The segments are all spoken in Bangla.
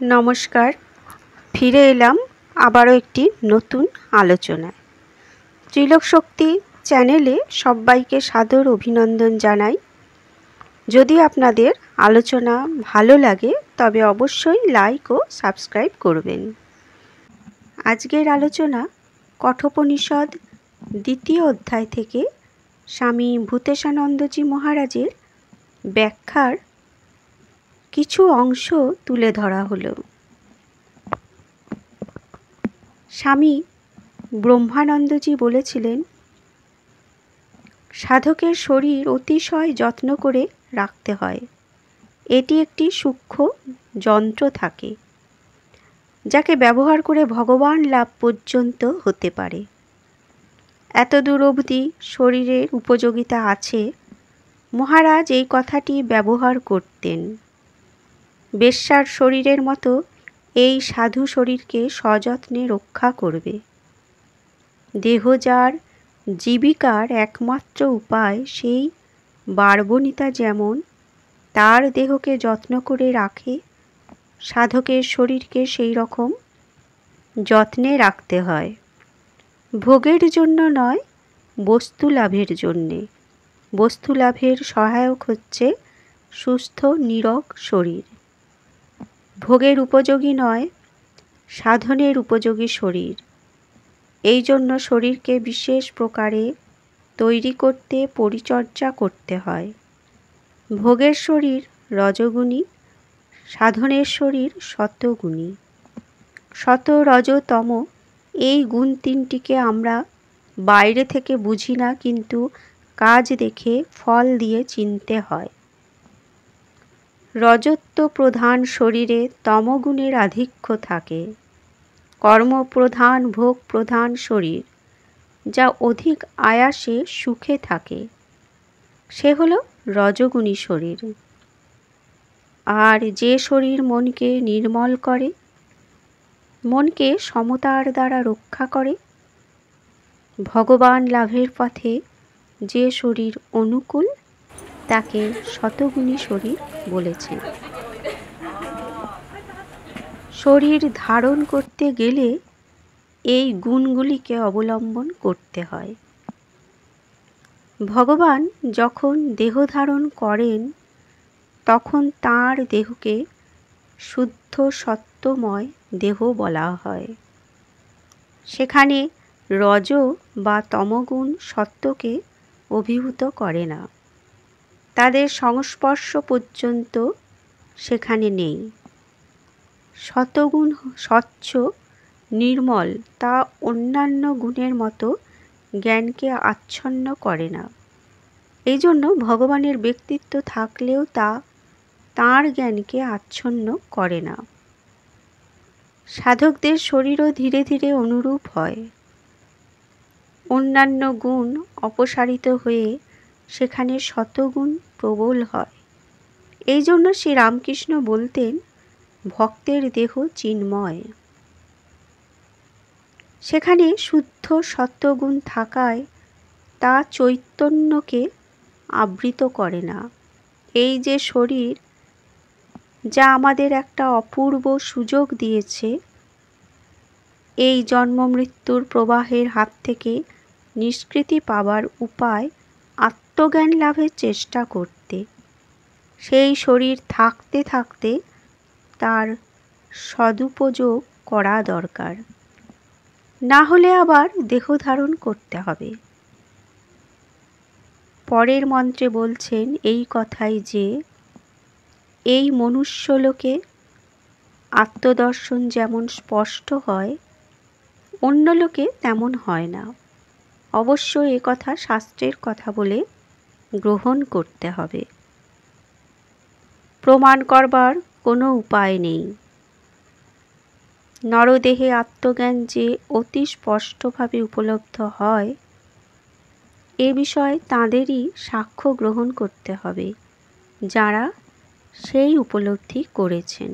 নমস্কার, ফিরে এলাম আবারও একটি নতুন আলোচনায়। ত্রিলোক শক্তি চ্যানেলে সবাইকে সাদর অভিনন্দন জানাই। যদি আপনাদের আলোচনা ভালো লাগে তবে অবশ্যই লাইক ও সাবস্ক্রাইব করবেন। আজকের আলোচনা কঠোপনিষদ দ্বিতীয় অধ্যায় থেকে স্বামী ভূতেশানন্দজি মহারাজের ব্যাখ্যার কিছু অংশ তুলে ধরা হলো। স্বামী ব্রহ্মানন্দজি বলেছিলেন, সাধকের শরীর অতিশয় যত্ন করে রাখতে হয়। এটি একটি সূক্ষ্ম যন্ত্র থাকে, যাকে ব্যবহার করে ভগবান লাভ পর্যন্ত হতে পারে। এতদূর অবধি শরীরের উপযোগিতা আছে। মহারাজ এই কথাটি ব্যবহার করতেন। বেশ্যার শরীরের মতো এই সাধু শরীরকে সযত্নে রক্ষা করবে। দেহ যার জীবিকার একমাত্র উপায়, সেই বারবনিতা যেমন তার দেহকে যত্ন করে রাখে, সাধকের শরীরকে সেই রকম যত্নে রাখতে হয়। ভোগের জন্য নয়, বস্তু লাভের জন্যে। বস্তু লাভের সহায়ক হচ্ছে সুস্থ নীরোগ শরীর। ভোগের উপযোগী নয়, সাধনের উপযোগী শরীর। এই জন্য শরীরকে বিশেষ প্রকারে তৈরি করতে পরিচর্যা করতে হয়। ভোগের শরীর রজগুণী, সাধনের শরীর সত্ত্বগুণী। সত, রজ, তম এই গুণ তিনটিকে আমরা বাইরে থেকে বুঝি না, কিন্তু কাজ দেখে ফল দিয়ে চিনতে হয়। রজত্ব প্রধান শরীরে তমগুণের আধিক্য থাকে। কর্মপ্রধান ভোগ প্রধান শরীর, যা অধিক আয়াসে সুখে থাকে, সে হল রজগুণী শরীর। আর যে শরীর মনকে নির্মল করে, মনকে সমতার দ্বারা রক্ষা করে, ভগবান লাভের পথে যে শরীর অনুকূল, তাকে শতগুণী শরীর বলেছেন। শরীর ধারণ করতে গেলে এই গুণগুলিকে অবলম্বন করতে হয়। ভগবান যখন দেহ ধারণ করেন, তখন তাঁর দেহকে শুদ্ধ সত্ত্বময় দেহ বলা হয়। সেখানে রজ বা তমগুণ সত্ত্বকে অভিভূত করে না। তাদের সংস্পর্শ পর্যন্ত সেখানে নেই। সতগুণ স্বচ্ছ নির্মল, তা অন্যান্য গুণের মতো জ্ঞানকে আচ্ছন্ন করে না। এই জন্য ভগবানের ব্যক্তিত্ব থাকলেও তা তাঁর জ্ঞানকে আচ্ছন্ন করে না। সাধকদের শরীরও ধীরে ধীরে অনুরূপ হয়। অন্যান্য গুণ অপসারিত হয়ে সেখানে শতগুণ প্রবল হয়। এই জন্য শ্রী রামকৃষ্ণ বলতেন, ভক্তের দেহ চিন্ময়। সেখানে শুদ্ধ সত্ত্বগুণ থাকায় তা চৈতন্যকে আবৃত করে না। এই যে শরীর, যা আমাদের একটা অপূর্ব সুযোগ দিয়েছে, এই জন্ম মৃত্যুর প্রবাহের হাত থেকে নিষ্কৃতি পাবার উপায় আত্মজ্ঞান লাভের চেষ্টা করতে, সেই শরীর থাকতে থাকতে তার সদুপযোগ করা দরকার। না হলে আবার দেহ ধারণ করতে হবে। পরের মন্ত্রে বলছেন এই কথাই যে, এই মনুষ্যলোকে আত্মদর্শন যেমন স্পষ্ট হয়, অন্য লোকে তেমন হয় না। অবশ্য এ কথা শাস্ত্রের কথা বলে গ্রহণ করতে হবে। প্রমাণ করবার কোনো উপায় নেই। নরদেহে আত্মজ্ঞান যে অতি স্পষ্টভাবে উপলব্ধ হয়, এ বিষয়ে তাঁদেরই সাক্ষ্য গ্রহণ করতে হবে, যারা সেই উপলব্ধি করেছেন।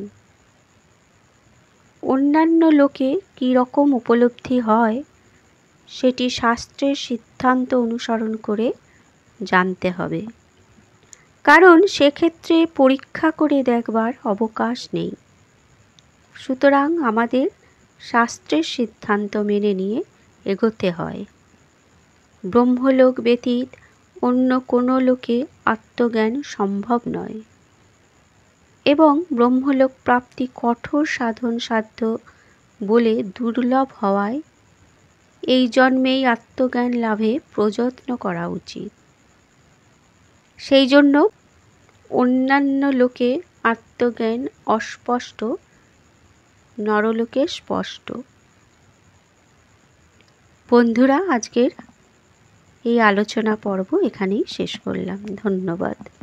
অন্যান্য লোকে কী রকম উপলব্ধি হয়, সেটি শাস্ত্রের সিদ্ধান্ত অনুসরণ করে জানতে হবে। কারণ সেক্ষেত্রে পরীক্ষা করে দেখবার অবকাশ নেই। সুতরাং আমাদের শাস্ত্রের সিদ্ধান্ত মেনে নিয়ে এগোতে হয়। ব্রহ্মলোক ব্যতীত অন্য কোনো লোকে আত্মজ্ঞান সম্ভব নয় এবং ব্রহ্মলোক প্রাপ্তি কঠোর সাধন সাধ্য বলে দুর্লভ হওয়ায় এই জন্মেই আত্মজ্ঞান লাভে প্রযত্ন করা উচিত। সেই জন্য অন্যান্য লোকে আত্মজ্ঞান অস্পষ্ট, নরলোকে স্পষ্ট। বন্ধুরা, আজকের এই আলোচনা পর্ব এখানেই শেষ করলাম। ধন্যবাদ।